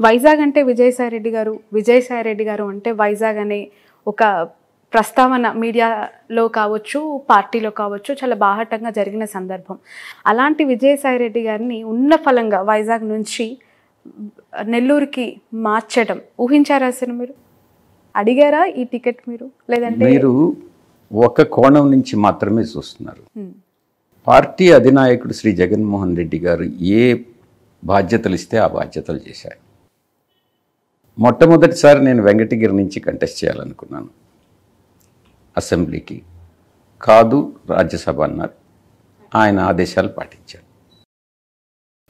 వైజాగ్ అంటే విజయసాయిరెడ్డి గారు అంటే వైజాగ్ అనే ఒక ప్రస్తావన మీడియాలో కావచ్చు, పార్టీలో కావచ్చు చాలా బాహాటంగా జరిగిన సందర్భం. అలాంటి విజయసాయిరెడ్డి గారిని ఉన్న ఫలంగా వైజాగ్ నుంచి నెల్లూరుకి మార్చడం ఊహించారా అసలు? మీరు అడిగారా ఈ టికెట్ మీరు? లేదంటే మీరు ఒక కోణం నుంచి మాత్రమే చూస్తున్నారు. పార్టీ అధినాయకుడు శ్రీ జగన్మోహన్ రెడ్డి గారు ఏ బాధ్యతలు ఇస్తే ఆ బాధ్యతలు చేశారు. మొట్టమొదటిసారి నేను వెంకటగిరి నుంచి కంటెస్ట్ చేయాలనుకున్నాను అసెంబ్లీకి. కాదు, రాజ్యసభ అన్నారు. ఆయన ఆదేశాలు పాటించారు.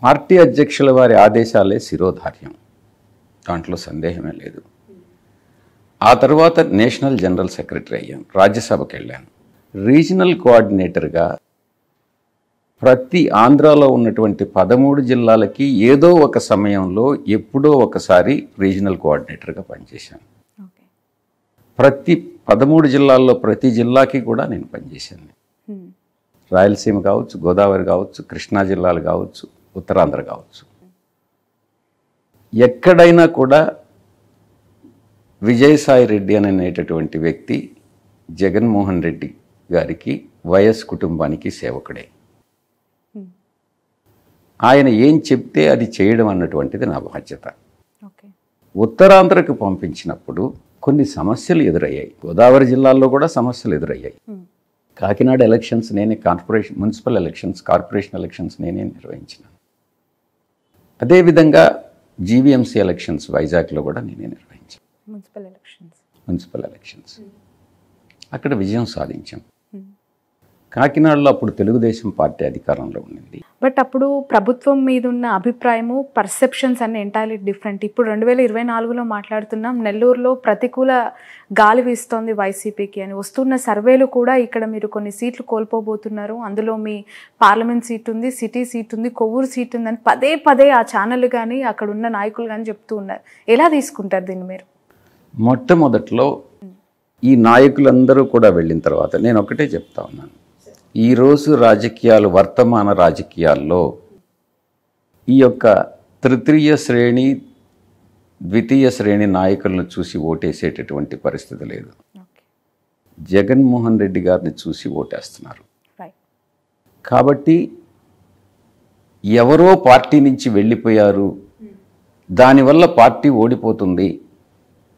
పార్టీ అధ్యక్షుల వారి ఆదేశాలే శిరోధార్యం, దాంట్లో సందేహమే లేదు. ఆ తర్వాత నేషనల్ జనరల్ సెక్రటరీ అయ్యాను, రాజ్యసభకి వెళ్ళాను. రీజనల్ కోఆర్డినేటర్గా ప్రతి ఆంధ్రాలో ఉన్నటువంటి 13 జిల్లాలకి ఏదో ఒక సమయంలో ఎప్పుడో ఒకసారి రీజనల్ కోఆర్డినేటర్గా పనిచేశాను. ప్రతి 13 జిల్లాల్లో ప్రతి జిల్లాకి కూడా నేను పనిచేశాను. రాయలసీమ కావచ్చు, గోదావరి కావచ్చు, కృష్ణా జిల్లాలు కావచ్చు, ఉత్తరాంధ్ర కావచ్చు. ఎక్కడైనా కూడా విజయసాయిరెడ్డి అనేటటువంటి వ్యక్తి జగన్మోహన్ రెడ్డి గారికి, వైఎస్ కుటుంబానికి సేవకుడే. ఆయన ఏం చెప్తే అది చేయడం అన్నటువంటిది నా బాధ్యత. ఉత్తరాంధ్రకు పంపించినప్పుడు కొన్ని సమస్యలు ఎదురయ్యాయి. గోదావరి జిల్లాల్లో కూడా సమస్యలు ఎదురయ్యాయి. కాకినాడ ఎలక్షన్స్ నేనే, మున్సిపల్ ఎలక్షన్స్, కార్పొరేషన్ ఎలక్షన్స్ నేనే నిర్వహించినాను. అదేవిధంగా జీవీఎంసీ ఎలక్షన్స్ వైజాగ్లో కూడా నేనే నిర్వహించాను. మున్సిపల్ ఎలక్షన్స్ అక్కడ విజయం సాధించాం. కాకినాడలో అప్పుడు తెలుగుదేశం పార్టీ అధికారంలో ఉండింది. బట్ అప్పుడు ప్రభుత్వం మీద ఉన్న అభిప్రాయము, పర్సెప్షన్స్ అన్ని ఎంటైర్లీ డిఫరెంట్. ఇప్పుడు 2024లో మాట్లాడుతున్నాం, నెల్లూరులో ప్రతికూల గాలి వీస్తోంది వైసీపీకి అని వస్తున్న సర్వేలు కూడా ఇక్కడ మీరు కొన్ని సీట్లు కోల్పోబోతున్నారు, అందులో మీ పార్లమెంట్ సీట్ ఉంది, సిటీ సీట్ ఉంది, కొవ్వూరు సీట్ ఉందని పదే పదే ఆ ఛానళ్ళు కానీ అక్కడ ఉన్న నాయకులు కానీ చెప్తూ ఉన్నారు. ఎలా తీసుకుంటారు దీన్ని మీరు? మొట్టమొదట్లో ఈ నాయకులందరూ కూడా వెళ్ళిన తర్వాత నేను ఒకటే చెప్తా ఉన్నాను, ఈరోజు రాజకీయాలు, వర్తమాన రాజకీయాల్లో ఈ యొక్క తృతీయ శ్రేణి, ద్వితీయ శ్రేణి నాయకులను చూసి ఓటేసేటటువంటి పరిస్థితి లేదు. జగన్మోహన్ రెడ్డి గారిని చూసి ఓటేస్తున్నారు. కాబట్టి ఎవరో పార్టీ నుంచి వెళ్ళిపోయారు, దానివల్ల పార్టీ ఓడిపోతుంది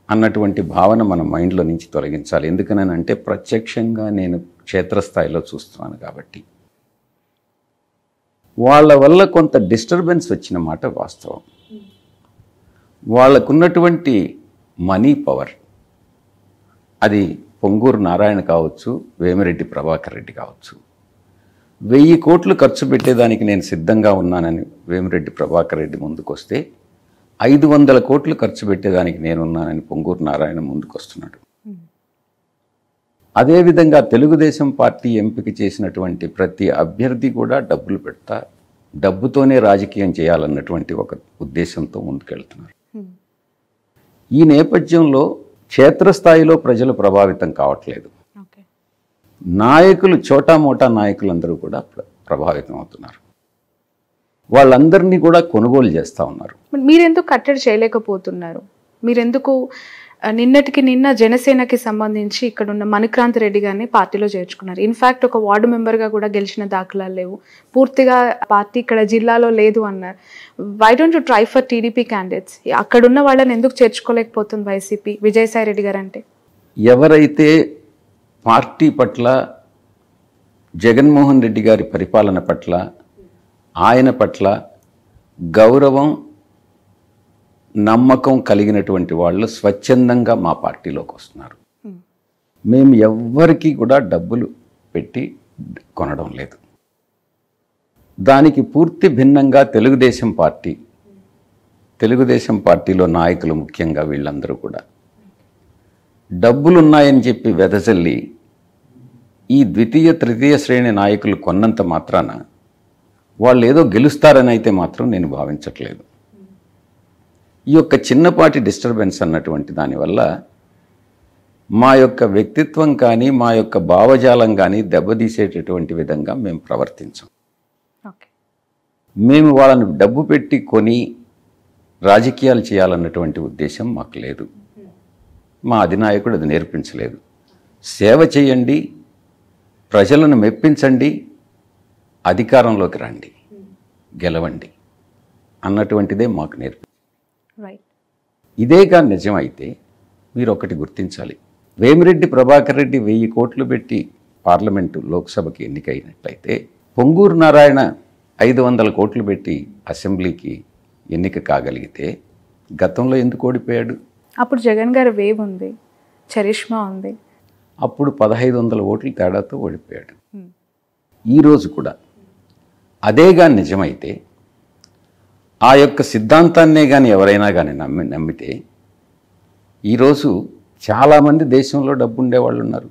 అన్నటువంటి భావన మన మైండ్లో నుంచి తొలగించాలి. ఎందుకనంటే ప్రత్యక్షంగా నేను క్షేత్రస్థాయిలో చూస్తున్నాను కాబట్టి. వాళ్ళ వల్ల కొంత డిస్టర్బెన్స్ వచ్చిన మాట వాస్తవం. వాళ్ళకున్నటువంటి మనీ పవర్, అది పొంగూరు నారాయణ కావచ్చు, వేమిరెడ్డి ప్రభాకర్ రెడ్డి కావచ్చు. 1000 కోట్లు ఖర్చు పెట్టేదానికి నేను సిద్ధంగా ఉన్నానని వేమిరెడ్డి ప్రభాకర్ రెడ్డి ముందుకొస్తే 500 కోట్లు ఖర్చు పెట్టేదానికి నేనున్నానని పొంగూరు నారాయణ ముందుకొస్తున్నాడు. అదేవిధంగా తెలుగుదేశం పార్టీ ఎంపిక చేసినటువంటి ప్రతి అభ్యర్థి కూడా డబ్బులు పెడతా, డబ్బుతోనే రాజకీయం చేయాలన్నటువంటి ఒక ఉద్దేశంతో ముందుకెళ్తున్నారు. ఈ నేపథ్యంలో క్షేత్రస్థాయిలో ప్రజలు ప్రభావితం కావట్లేదు. నాయకులు, చోటామోటా నాయకులందరూ కూడా ప్రభావితం అవుతున్నారు. వాళ్ళందరినీ కూడా కొనుగోలు చేస్తూ ఉన్నారు. మీరెందుకు కట్టడి చేయలేకపోతున్నారు? మీరెందుకు నిన్నటికి నిన్న జనసేనకి సంబంధించి ఇక్కడ ఉన్న మణిక్రాంత్ రెడ్డి గారిని పార్టీలో చేర్చుకున్నారు? ఇన్ఫ్యాక్ట్ ఒక వార్డు మెంబర్గా కూడా గెలిచిన దాఖలాలు లేవు, పూర్తిగా పార్టీ ఇక్కడ జిల్లాలో లేదు అన్నారు. Why don't you try for TDP candidates? అక్కడున్న వాళ్ళని ఎందుకు చేర్చుకోలేకపోతుంది వైసీపీ? విజయసాయిరెడ్డి గారు అంటే ఎవరైతే పార్టీ పట్ల, జగన్మోహన్ రెడ్డి గారి పరిపాలన పట్ల, ఆయన పట్ల గౌరవం, నమ్మకం కలిగినటువంటి వాళ్ళు స్వచ్ఛందంగా మా పార్టీలోకి వస్తున్నారు. మేము ఎవ్వరికీ కూడా డబ్బులు పెట్టి కొనడం లేదు. దానికి పూర్తి భిన్నంగా తెలుగుదేశం పార్టీలో నాయకులు, ముఖ్యంగా వీళ్ళందరూ కూడా డబ్బులున్నాయని చెప్పి వెదజల్లి ఈ ద్వితీయ, తృతీయ శ్రేణి నాయకులు కొన్నంత మాత్రాన వాళ్ళు ఏదో గెలుస్తారని అయితే మాత్రం నేను భావించట్లేదు. ఈ యొక్క చిన్నపాటి డిస్టర్బెన్స్ అన్నటువంటి దానివల్ల మా యొక్క వ్యక్తిత్వం కానీ, మా యొక్క భావజాలం కానీ దెబ్బతీసేటటువంటి విధంగా మేము ప్రవర్తించాం. మేము వాళ్ళని డబ్బు పెట్టి కొని రాజకీయాలు చేయాలన్నటువంటి ఉద్దేశం మాకు లేదు. మా అధినాయకుడు అది నేర్పించలేదు. సేవ చేయండి, ప్రజలను మెప్పించండి, అధికారంలోకి రండి, గెలవండి అన్నటువంటిదే మాకు రైట్. ఇదేగా నిజమైతే మీరు ఒకటి గుర్తించాలి. వేమిరెడ్డి ప్రభాకర్ రెడ్డి 1000 కోట్లు పెట్టి పార్లమెంటు లోక్సభకి ఎన్నికైనట్లయితే పొంగూరు నారాయణ 500 కోట్లు పెట్టి అసెంబ్లీకి ఎన్నిక కాగలిగితే గతంలో ఎందుకు ఓడిపోయాడు? అప్పుడు జగన్ గారి వేవ్ ఉంది, చరిష్మా ఉంది. అప్పుడు 1500 ఓట్ల తేడాతో ఓడిపోయాడు. ఈరోజు కూడా అదేగా నిజమైతే, ఆ యొక్క సిద్ధాంతాన్నే కానీ ఎవరైనా కానీ నమ్మితే ఈరోజు చాలామంది దేశంలో డబ్బు ఉండేవాళ్ళు ఉన్నారు.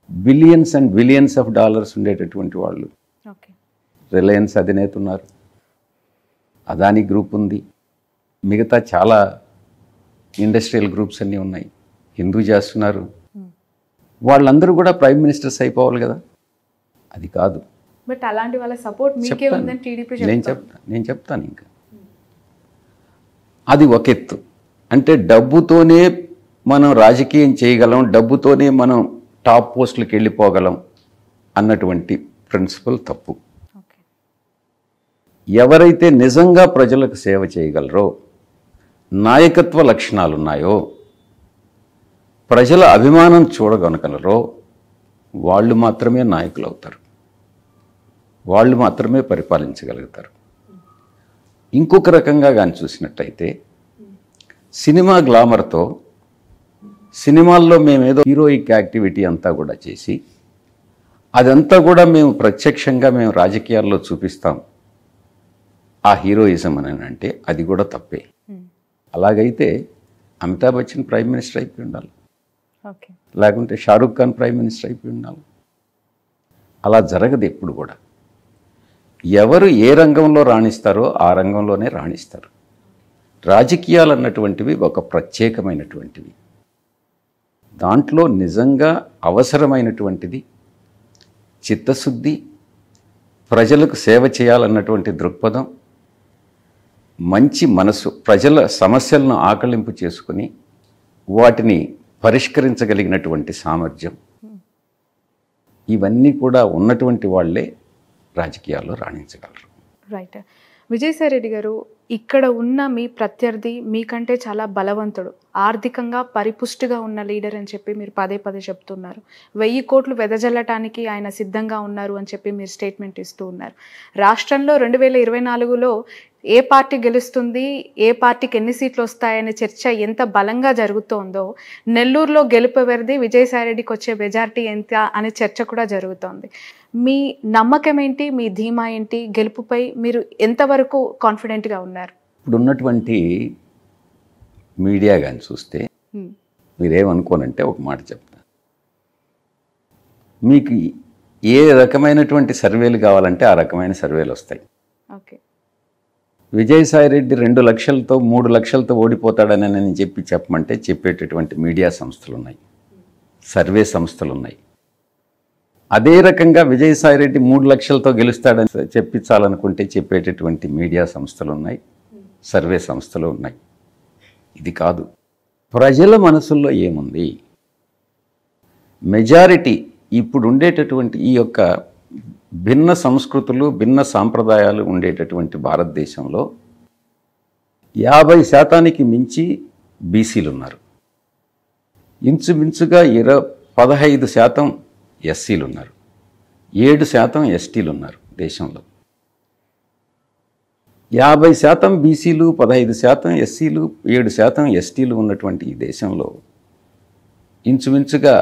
Billions and billions of dollars ఉండేటటువంటి వాళ్ళు. రిలయన్స్ అధినేత ఉన్నారు, అదానీ గ్రూప్ ఉంది, మిగతా చాలా ఇండస్ట్రియల్ గ్రూప్స్ అన్నీ ఉన్నాయి, హిందూ చేస్తున్నారు. వాళ్ళందరూ కూడా ప్రైమ్ మినిస్టర్స్ అయిపోవాలి కదా. అది కాదు. బట్ అలాంటి వాళ్ళ సపోర్ట్ మీకే ఉందని టీడీపీ నేను చెప్తాను. ఇంకా అది ఒక ఎత్తు. అంటే డబ్బుతోనే మనం రాజకీయం చేయగలం, డబ్బుతోనే మనం టాప్ పోస్టులకు వెళ్ళిపోగలం అన్నటువంటి ప్రిన్సిపల్ తప్పు. ఎవరైతే నిజంగా ప్రజలకు సేవ చేయగలరో, నాయకత్వ లక్షణాలు ఉన్నాయో, ప్రజల అభిమానం చూడగలరో వాళ్ళు మాత్రమే నాయకులు అవుతారు, వాళ్ళు మాత్రమే పరిపాలించగలుగుతారు. ఇంకొక రకంగా కానీ చూసినట్టయితే, సినిమా గ్లామర్తో సినిమాల్లో మేమేదో హీరోయిక్ యాక్టివిటీ అంతా కూడా చేసి అదంతా కూడా మేము ప్రత్యక్షంగా మేము రాజకీయాల్లో చూపిస్తాం ఆ హీరోయిజం అని అంటే అది కూడా తప్పే. అలాగైతే అమితాబ్ బచ్చన్ ప్రైమ్ మినిస్టర్ అయిపోయి ఉండాలి, లేకుంటే షారూక్ ఖాన్ ప్రైమ్ మినిస్టర్ అయిపోయి ఉండాలి. అలా జరగదు ఎప్పుడు కూడా. ఎవరు ఏ రంగంలో రాణిస్తారో ఆ రంగంలోనే రాణిస్తారు. రాజకీయాలు అన్నటువంటివి ఒక ప్రత్యేకమైనటువంటివి. దాంట్లో నిజంగా అవసరమైనటువంటిది చిత్తశుద్ధి, ప్రజలకు సేవ చేయాలన్నటువంటి దృక్పథం, మంచి మనసు, ప్రజల సమస్యలను ఆకలింపు చేసుకుని వాటిని పరిష్కరించగలిగినటువంటి సామర్థ్యం, ఇవన్నీ కూడా ఉన్నటువంటి వాళ్ళే రాజకీయాల్లో రాణించగలరు. రైట్. విజయసాయి రెడ్డి గారు, ఇక్కడ ఉన్న మీ ప్రత్యర్థి మీకంటే చాలా బలవంతుడు, ఆర్థికంగా పరిపుష్టిగా ఉన్న లీడర్ అని చెప్పి మీరు పదే పదే చెప్తున్నారు. 1000 కోట్లు వెదజల్లటానికి ఆయన సిద్ధంగా ఉన్నారు అని చెప్పి మీరు స్టేట్మెంట్ ఇస్తూ ఉన్నారు. రాష్ట్రంలో 2024లో ఏ పార్టీ గెలుస్తుంది, ఏ పార్టీకి ఎన్ని సీట్లు వస్తాయనే చర్చ ఎంత బలంగా జరుగుతోందో, నెల్లూరులో గెలుపు ఎవరిది, విజయసాయి రెడ్డికి వచ్చే మెజారిటీ ఎంత అనే చర్చ కూడా జరుగుతోంది. మీ నమ్మకం ఏంటి, మీ ధీమా ఏంటి, గెలుపుపై మీరు ఎంతవరకు కాన్ఫిడెంట్గా ఉన్నారు? ఇప్పుడు ఉన్నటువంటి మీడియా కానీ చూస్తే మీరేమనుకోనంటే ఒక మాట చెప్తాను. మీకు ఏ రకమైనటువంటి సర్వేలు కావాలంటే ఆ రకమైన సర్వేలు వస్తాయి. ఓకే. విజయసాయి రెడ్డి 2 లక్షలతో 3 లక్షలతో ఓడిపోతాడని నేను చెప్పమంటే చెప్పేటటువంటి మీడియా సంస్థలు ఉన్నాయి, సర్వే సంస్థలు ఉన్నాయి. అదే రకంగా విజయసాయి రెడ్డి 3 లక్షలతో గెలుస్తాడని చెప్పించాలనుకుంటే చెప్పేటటువంటి మీడియా సంస్థలు ఉన్నాయి, సర్వే సంస్థలు ఉన్నాయి. ఇది కాదు. ప్రజల మనసుల్లో ఏముంది, మెజారిటీ ఇప్పుడు ఉండేటటువంటి ఈ యొక్క భిన్న సంస్కృతులు, భిన్న సాంప్రదాయాలు ఉండేటటువంటి భారతదేశంలో 50% మించి బీసీలు ఉన్నారు. ఇంచుమించుగా 15% ఎస్సీలు ఉన్నారు, 7% ఎస్టీలు ఉన్నారు దేశంలో. 50% బీసీలు, 15% ఎస్సీలు, 7% ఎస్టీలు ఉన్నటువంటి ఈ దేశంలో ఇంచుమించుగా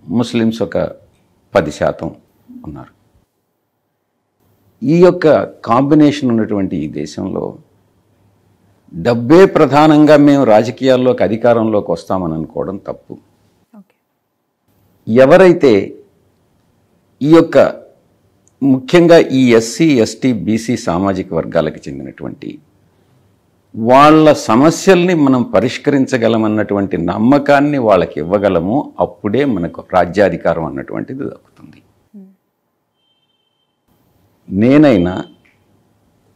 ముస్లిమ్స్ ఒక 10% ఉన్నారు. ఈ యొక్క కాంబినేషన్ ఉన్నటువంటి ఈ దేశంలో డబ్బే ప్రధానంగా మేము రాజకీయాల్లోకి అధికారంలోకి వస్తామని అనుకోవడం తప్పు. ఎవరైతే ఈ యొక్క ముఖ్యంగా ఈ ఎస్సీ, ఎస్టీ, బీసీ సామాజిక వర్గాలకు చెందినటువంటి వాళ్ళ సమస్యల్ని మనం పరిష్కరించగలమన్నటువంటి నమ్మకాన్ని వాళ్ళకి ఇవ్వగలము, అప్పుడే మనకు రాజ్యాధికారం అన్నటువంటిది దక్కుతుంది. నేనైనా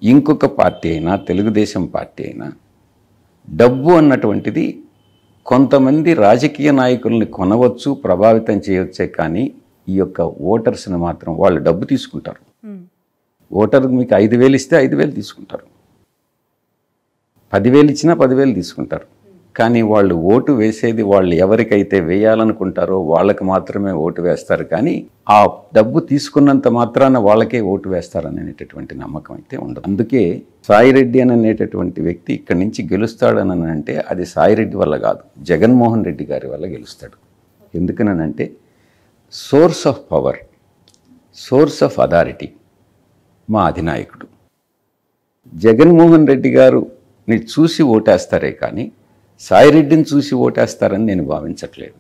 ఇంకొక పార్టీ అయినా, తెలుగుదేశం పార్టీ అయినా, డబ్బు అన్నటువంటిది కొంతమంది రాజకీయ నాయకుల్ని కొనవచ్చు, ప్రభావితం చేయవచ్చే, కానీ ఈ యొక్క ఓటర్స్ని మాత్రం వాళ్ళు డబ్బు తీసుకుంటారు. ఓటర్కి మీకు 5,000 ఇస్తే 5,000 తీసుకుంటారు, 10,000 ఇచ్చినా 10,000 తీసుకుంటారు. కానీ వాళ్ళు ఓటు వేసేది వాళ్ళు ఎవరికైతే వేయాలనుకుంటారో వాళ్ళకి మాత్రమే ఓటు వేస్తారు. కానీ ఆ డబ్బు తీసుకున్నంత మాత్రాన వాళ్ళకే ఓటు వేస్తారనేటటువంటి నమ్మకం అయితే ఉండదు. అందుకే సాయిరెడ్డి అనేటటువంటి వ్యక్తి ఇక్కడి నుంచి గెలుస్తాడని అంటే అది సాయిరెడ్డి వల్ల కాదు, జగన్మోహన్ రెడ్డి గారి వల్ల గెలుస్తాడు. ఎందుకనంటే source of power, source of authority మా అధినాయకుడు. జగన్మోహన్ రెడ్డి గారుని చూసి ఓటేస్తారే కానీ సాయిరెడ్డిని చూసి ఓటేస్తారని నేను భావించట్లేదు.